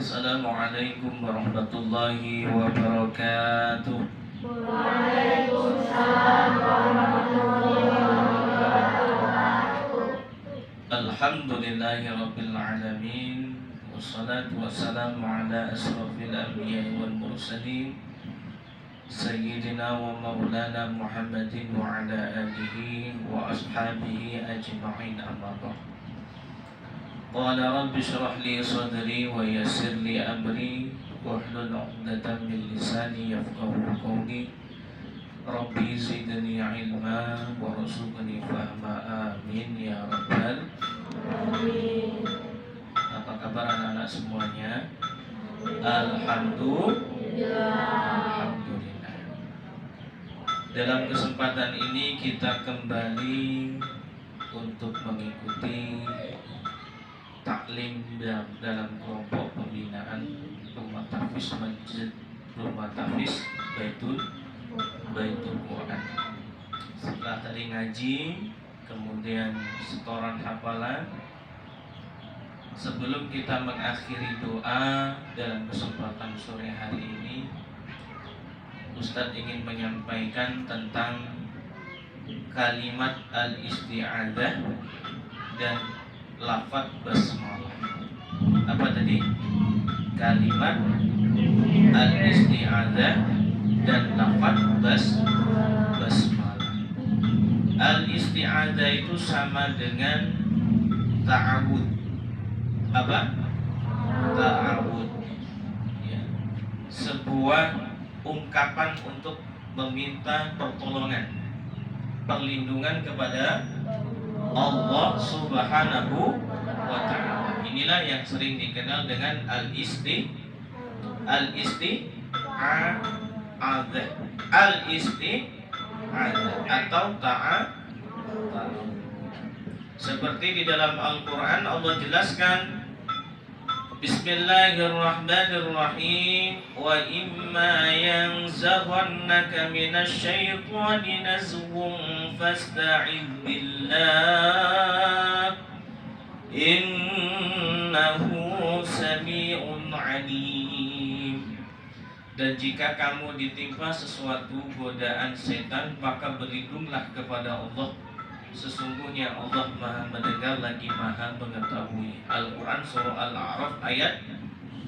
Assalamualaikum warahmatullahi wabarakatuh. Waalaikumsalam warahmatullahi wabarakatuh. Alhamdulillahi rabbil alamin. Wassalatu wassalamu ala asrafil anbiya'i wal mursalin Sayyidina wa maulana Muhammadin wa ala alihi wa ashabihi ajma'in, amma ba'd. Qala rabbi shrah li sadri wa yassir li amri wahlul 'uqdatam min lisani yafqahu qawli. Rabbi zidni ilma warzuqni fahma, amin ya rabbal Amin. Apa kabar anak-anak semuanya? Alhamdulillah. Dalam kesempatan ini kita kembali untuk mengikuti taklim dalam kelompok pembinaan Rumah Tahfiz Masjid Rumah Tahfiz Baitul Quran. Setelah tadi ngaji, kemudian setoran hafalan, sebelum kita mengakhiri doa dalam kesempatan sore hari ini, Ustadz ingin menyampaikan tentang kalimat al-isti'adzah dan lafaz basmalah. Apa tadi? Kalimat al-isti'adzah dan lafaz basmalah. Al-isti'adzah itu sama dengan ta'awud. Apa? Ta'awud, ya. Sebuah ungkapan untuk meminta pertolongan, perlindungan kepada Allah Subhanahu wa ta'ala. Inilah yang sering dikenal dengan al-isti'adzah atau ta'awud. Seperti di dalam Al-Quran Allah jelaskan, Bismillahirrahmanirrahim. Wa imma yanzaghannaka minasyaitani nazghun fasta'idz billah innahu sami'un 'alim. Dan jika kamu ditimpa sesuatu godaan setan, maka berlindunglah kepada Allah. Sesungguhnya Allah Maha mendengar lagi Maha mengetahui. Al-Quran surah Al-A'raf ayat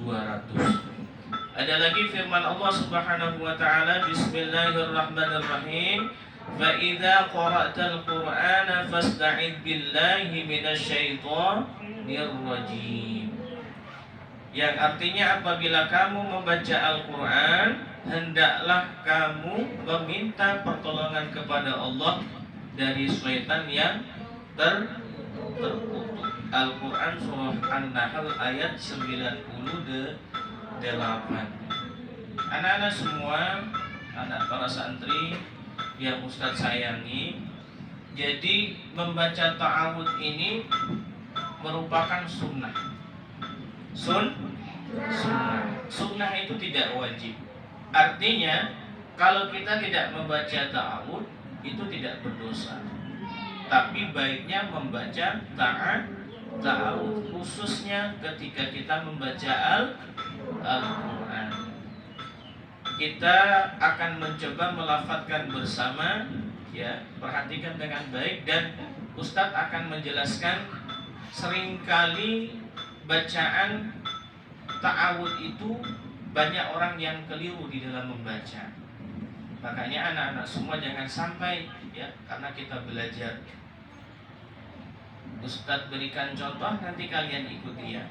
200. Ada lagi firman Allah Subhanahu wa ta'ala, Bismillahirrahmanirrahim. Fa idza qara'tal Qur'ana fasta'idz billahi minasyaitonir rajim. Yang artinya apabila kamu membaca Al-Quran, hendaklah kamu meminta pertolongan kepada Allah dari syaitan yang terkutuk. Al-Quran surah An-Nahl ayat 98. Anak-anak semua, anak para santri yang Ustadz sayangi, jadi membaca ta'awud ini merupakan sunnah. Sunnah itu tidak wajib. Artinya kalau kita tidak membaca ta'awud itu tidak berdosa. Tapi baiknya membaca ta'awud, khususnya ketika kita membaca Al-Quran. Kita akan mencoba melafadzkan bersama, ya, perhatikan dengan baik. Dan Ustadz akan menjelaskan, seringkali bacaan ta'awud itu banyak orang yang keliru di dalam membaca. Makanya anak-anak semua jangan sampai, ya, karena kita belajar. Ustadz berikan contoh, nanti kalian ikuti, ya.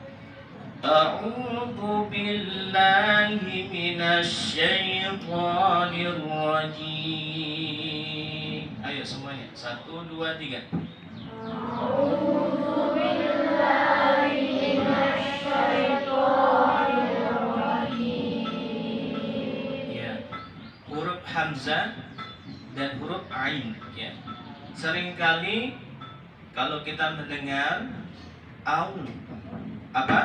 A'udzu billahi minasyaitonir rajim. Ayo semuanya, 1, 2, 3. A'udzu billahi minasyaitonir rajim. Ya. Huruf hamzah dan huruf ain, ya. Seringkali kalau kita mendengar au, apa?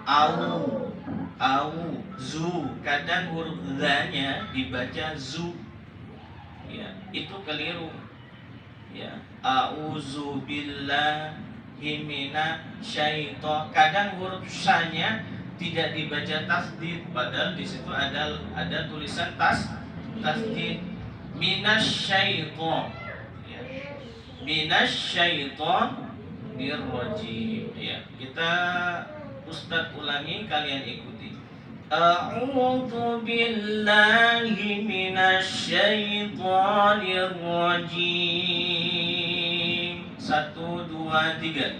Au, zu. Kadang huruf za-nya dibaca zu, ya, itu keliru, ya. A'udzu billahi minasyaitonir. Kadang huruf sya-nya tidak dibaca tasdid, padahal di situ ada tulisan tasdid. Minasyaiton, ya. Minasyaitonirrajim, ya. Kita Ustadz ulangi, kalian ikuti. A'udzu billahi minasyaitonirrajim. 1, 2, 3.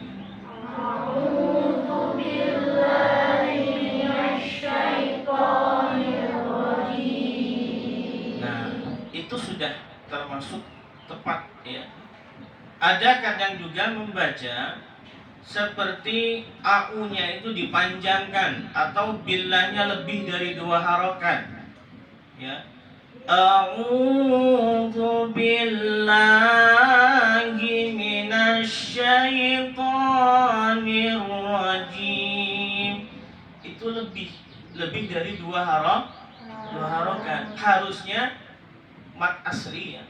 A'udzu billahi minasyaitonirrajim. Nah, itu sudah termasuk tepat, ya. Ada kadang juga membaca seperti au-nya itu dipanjangkan atau billahnya lebih dari 2 harokat, ya. A'udzu billahi minasyaitonirrajim. Itu lebih dari 2 harokat. Harusnya mat asli, ya.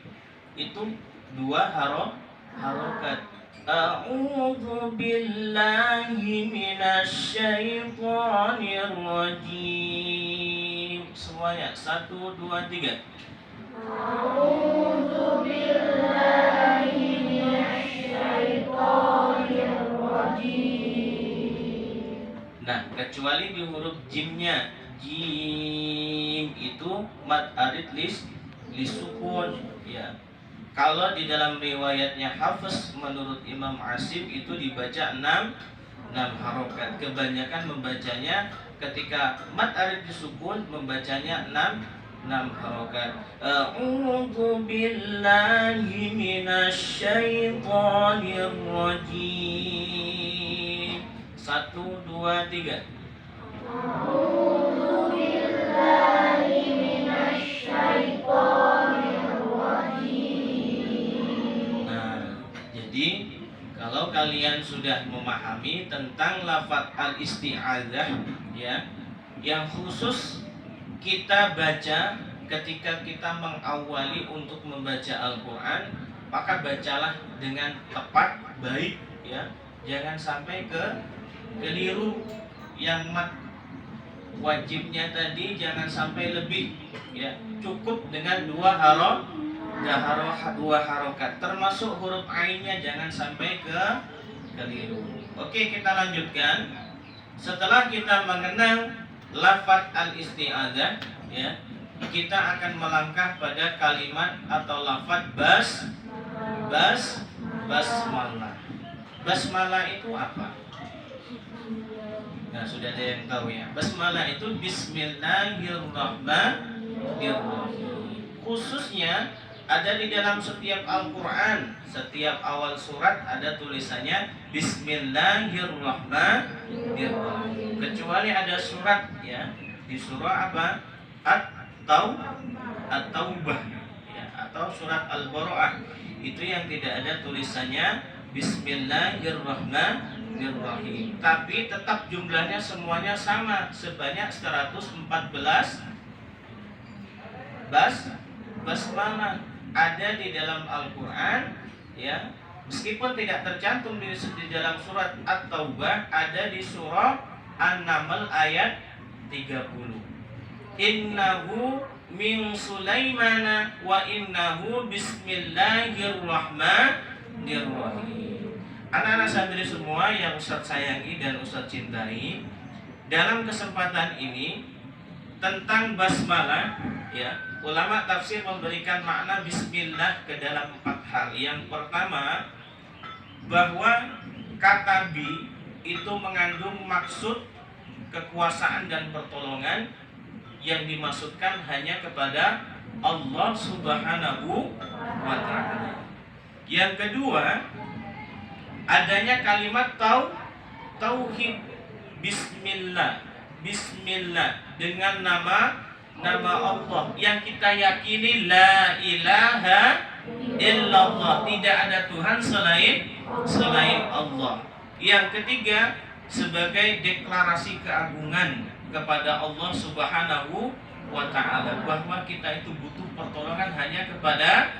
Itu 2 harokat. A'udzu billahi minasyaitonirrajim. Semuanya 1, 2, 3. A'udzu billahi minasyaitonirrajim. Nah, kecuali di huruf jimnya. Jim itu mad arid lisukun, ya. Kalau di dalam riwayatnya Hafiz menurut Imam Asim itu dibaca 6 harokat. Kebanyakan membacanya ketika mad arid disukun membacanya 6 harokat. A'udzu billahi minasyaitonirrajim. 1, 2, 3. A'udzu billahi minasyaitonirrajim. Nah, jadi kalau kalian sudah memahami tentang lafaz al-isti'adzah, ya, yang khusus kita baca ketika kita mengawali untuk membaca Al-Quran, maka bacalah dengan tepat, baik, ya. Jangan sampai keliru. Yang mat wajibnya tadi jangan sampai lebih, ya. Cukup dengan 2 harokat, termasuk huruf ainnya jangan sampai keliru. Oke, kita lanjutkan. Setelah kita mengenal lafaz al-isti'adzah, ya, kita akan melangkah pada kalimat atau lafaz basmalah. Basmalah itu apa? Nah, sudah ada yang tahu, ya. Basmalah itu Bismillahirrahmanirrahim. Khususnya ada di dalam setiap Al-Quran. Setiap awal surat ada tulisannya Bismillahirrahmanirrahim. Kecuali ada surat, ya, di surah apa? At-Taubah, ya, atau surat Al-Bara'ah. Itu yang tidak ada tulisannya Bismillahirrahmanirrahim. Tapi tetap jumlahnya semuanya sama, sebanyak 114 basmalah ada di dalam Al-Quran, ya. Meskipun tidak tercantum di dalam surat At-Taubah, ada di surah An-Naml ayat 30. Innahu min Sulaimana wa innahu bismillahirrahmanirrahim. Anak-anak santri semua yang Ustaz sayangi dan Ustaz cintai, dalam kesempatan ini tentang basmalah, ya, ulama tafsir memberikan makna bismillah ke dalam 4 hal. Yang pertama, bahwa kata bi itu mengandung maksud kekuasaan dan pertolongan yang dimaksudkan hanya kepada Allah Subhanahu wa ta'ala. Yang kedua, adanya kalimat tauhid, bismillah dengan nama Allah yang kita yakini la ilaha illallah, tidak ada Tuhan selain Allah. Yang ketiga, sebagai deklarasi keagungan kepada Allah Subhanahu wa ta'ala, bahwa kita itu butuh pertolongan hanya kepada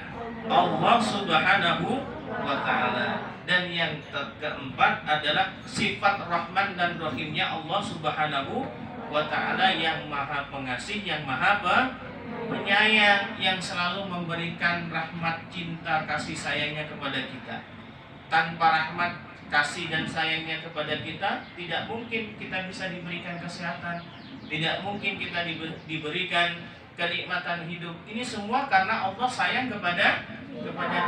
Allah Subhanahu wa ta'ala. Dan yang keempat adalah sifat Rahman dan Rahimnya Allah Subhanahu wa ta'ala, yang maha pengasih, yang maha penyayang, yang selalu memberikan rahmat, cinta, kasih sayangnya kepada kita. Tanpa rahmat, kasih dan sayangnya kepada kita, tidak mungkin kita bisa diberikan kesehatan, tidak mungkin kita diberikan kenikmatan hidup. Ini semua karena Allah sayang kepada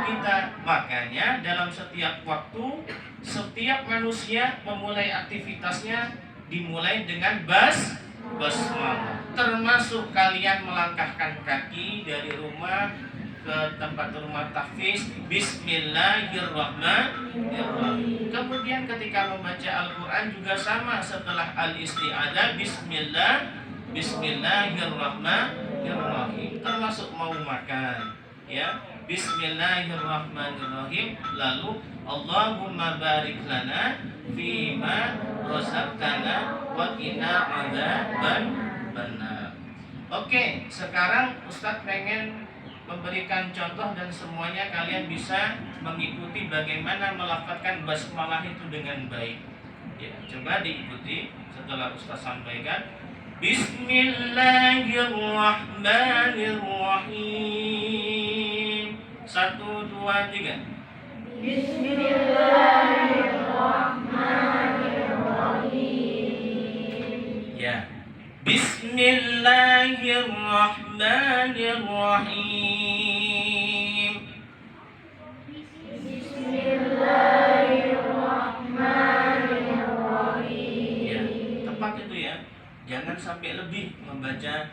kita. Makanya dalam setiap waktu, setiap manusia memulai aktivitasnya dimulai dengan basmalah. Termasuk kalian melangkahkan kaki dari rumah ke tempat rumah tahfiz, bismillahirrahmanirrahim. Kemudian ketika membaca Al-Quran juga sama, setelah al-isti'adzah bismillahirrahmanirrahim. Termasuk mau makan, ya, bismillahirrahmanirrahim. Lalu Allahumma barik lana fima razaqtana wa qina adzaban benar. Oke, sekarang Ustadz pengen memberikan contoh dan semuanya kalian bisa mengikuti bagaimana melafazkan basmalah itu dengan baik. Ya, coba diikuti setelah Ustadz sampaikan. Bismillahirrahmanirrahim. 1, 2, 3. Bismillahirrahmanirrahim. Ya. Bismillahirrahmanirrahim. Bismillahirrahmanirrahim. Ya, tepat itu ya. Jangan sampai lebih membaca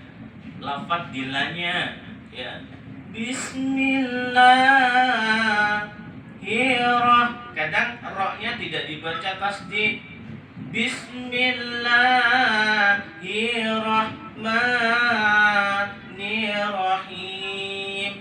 lafaz dilanya, ya. Bismillahirrahmanirrahim. Kadang ro-nya tidak dibaca tasdid. Bismillahirrahmanirrahim.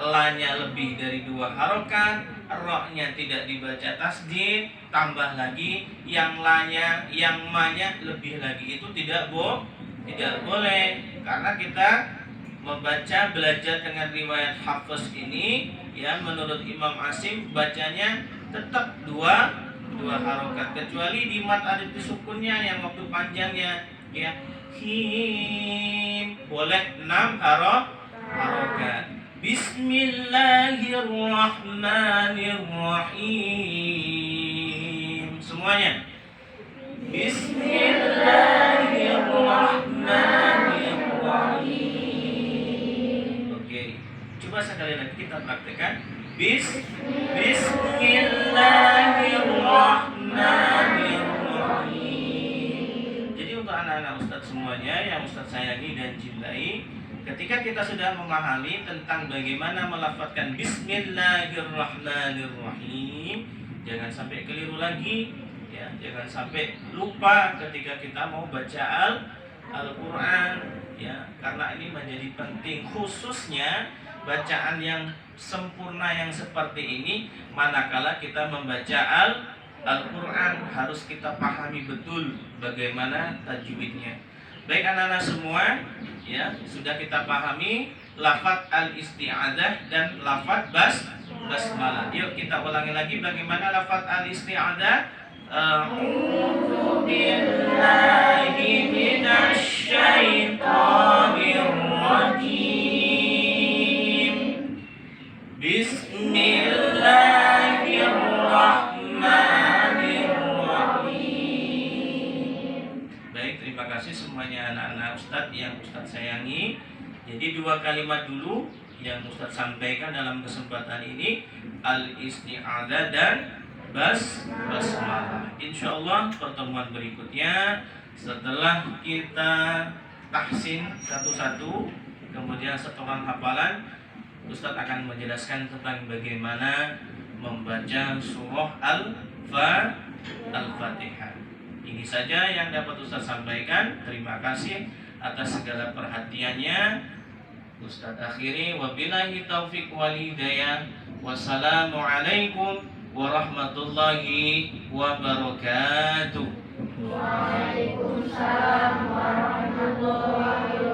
La-nya lebih dari 2 harokat, ro-nya tidak dibaca tasdid, tambah lagi yang la-nya, yang ma-nya lebih lagi, itu tidak boleh. Karena kita membaca, belajar dengan riwayat Hafiz ini, ya, menurut Imam Asim bacanya tetap 2 harokat, kecuali di mat ada sukunnya yang waktu panjangnya, ya, him boleh 6 harokat. Bismillahirrahmanirrahim. Semuanya. Bismillahirrahmanirrahim. Oke, coba sekali lagi kita praktekkan. Bismillahirrahmanirrahim. Jadi untuk anak-anak Ustadz semuanya yang Ustadz sayangi dan cintai, ketika kita sudah memahami tentang bagaimana melafazkan Bismillahirrahmanirrahim, jangan sampai keliru lagi, ya, jangan sampai lupa ketika kita mau baca Al-Quran, ya, karena ini menjadi penting, khususnya bacaan yang sempurna yang seperti ini. Manakala kita membaca Al-Quran, harus kita pahami betul bagaimana tajwidnya. Baik anak-anak semua, ya, sudah kita pahami lafaz al-isti'adzah dan lafaz basmalah. Yuk kita ulangi lagi bagaimana lafaz al-isti'adzah. A'udzu billahi minasy syaithanir rajim. Bismillahirrahmanirrahim. Baik, terima kasih semuanya anak-anak Ustadz yang Ustadz sayangi. Jadi 2 kalimat dulu yang Ustadz sampaikan dalam kesempatan ini, al-isti'adzah dan basmalah. Insyaallah pertemuan berikutnya setelah kita tahsin satu-satu, kemudian setelah hafalan, Ustadz akan menjelaskan tentang bagaimana membaca surah Al-Fatihah. Ini saja yang dapat Ustadz sampaikan. Terima kasih atas segala perhatiannya. Ustadz akhiri, wabillahi taufiq wal hidayah. Wassalamualaikum warahmatullahi wabarakatuh. Waalaikumsalam warahmatullahi